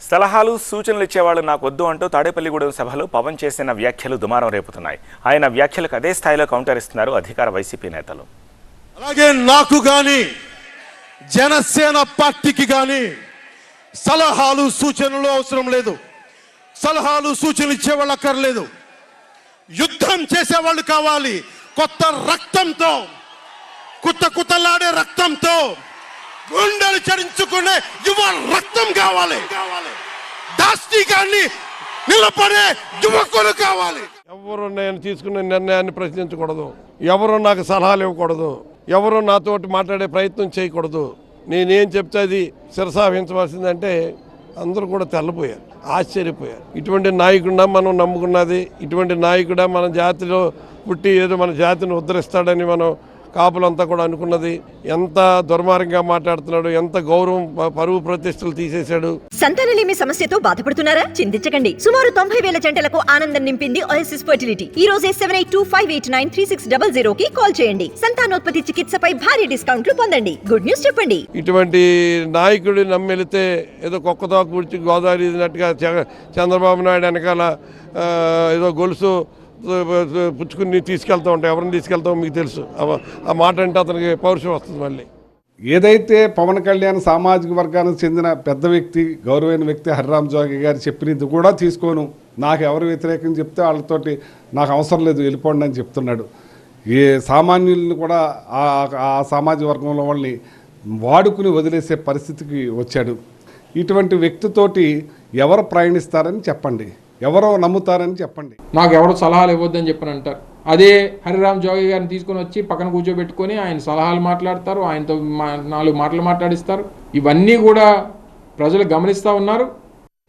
సలహాలు సూచనలు ఇచ్చేవాళ్ళు నాకు వద్దు అంటూ తాడేపల్లిగూడెం సభలో పవన్ చేసిన వ్యాఖ్యలు దుమారం రేపుతున్నాయి. ఆయన వ్యాఖ్యలకు అదే స్థాయిలో కౌంటర్ ఇస్తున్నారు అధికార వైసీపీ నేతలు. అలాగే నాకు గాని జనసేన పార్టీకి గాని సలహాలు సూచనలు అవసరం లేదు. సలహాలు సూచనలు ఇచ్చేవాళ్ళు అక్కర్లేదు. యుద్ధం చేసేవాళ్ళు కావాలి. కొత్త రక్తంతో, కుతకుతలాడే రక్తంతో, గుండెలు చరించుకునే యువ రక్తం కావాలి. దాష్టికాన్ని నిలబడే యువకులు కావాలి. ఎవరు నేను తీసుకున్న నిర్ణయాన్ని ప్రశ్నించకూడదు, ఎవరు నాకు సలహాలు ఇవ్వకూడదు, ఎవరు నాతోటి మాట్లాడే ప్రయత్నం చేయకూడదు. నేనేం చెప్తే అది శిరసావహించవలసిందంటే అందరూ కూడా తెల్లపోయారు, ఆశ్చర్యపోయారు. ఇటువంటి నాయకుడా మనం నమ్ముకున్నది, ఇటువంటి నాయకుడా మన జాతిలో పుట్టి ఏదో మన జాతిని ఉద్ధరిస్తాడని మనం కాపులంతా కూడా అనుకున్నది. ఎంత దుర్మార్గంగా మాట్లాడుతున్నాడు, ఎంత గౌరవం పరువు ప్రతిష్టలు తీసేశాడు. సంతానలేమి సమస్యతో బాధపడుతున్నారా? చింతించకండి. సుమారు 90,000 జంటలకు ఆనందం నింపింది ఓఎస్ఎస్ ఫర్టిలిటీ. ఈ రోజే 7825893600 కి కాల్ చేయండి. సంతానోత్పత్తి చికిత్సపై భారీ డిస్కౌంట్లు పొందండి. గుడ్ న్యూస్ చెప్పండి. ఇటువంటి నాయకుడి నమ్మెలితే ఏదో కుక్కతో కూర్చి గోదావరి ఇదినట్టుగా చంద్రబాబు నాయుడు వెనకాల ఏదో గొలుసు పుచ్చుకుని తీసుకెళ్తూ ఉంటాం. ఎవరిని తీసుకెళ్తామో మీకు తెలుసు. ఆ మాట అంటే అతనికి పౌరుషం వస్తుంది. మళ్ళీ ఏదైతే పవన్ కళ్యాణ్ సామాజిక వర్గానికి చెందిన పెద్ద వ్యక్తి, గౌరవైన వ్యక్తి హరిరామ్ జోగి గారు చెప్పినది కూడా తీసుకోను, నాకు ఎవరు వ్యతిరేకం చెప్తే వాళ్ళతోటి నాకు అవసరం లేదు, వెళ్ళిపోండి అని చెప్తున్నాడు. ఏ సామాన్యులను కూడా ఆ సామాజిక వర్గంలో వాళ్ళని వాడుకుని వదిలేసే పరిస్థితికి వచ్చాడు. ఇటువంటి వ్యక్తితోటి ఎవరు ప్రయాణిస్తారని చెప్పండి, ఎవరో నమ్ముతారని చెప్పండి. నాకు ఎవరు సలహాలు ఇవ్వద్దని చెప్పని అంటారు. అదే హరిరామ్ జోగి గారిని తీసుకొని వచ్చి పక్కన కూర్చోబెట్టుకొని ఆయన సలహాలు మాట్లాడతారు, ఆయనతో 4 మాటలు మాట్లాడిస్తారు. ఇవన్నీ కూడా ప్రజలు గమనిస్తూ ఉన్నారు.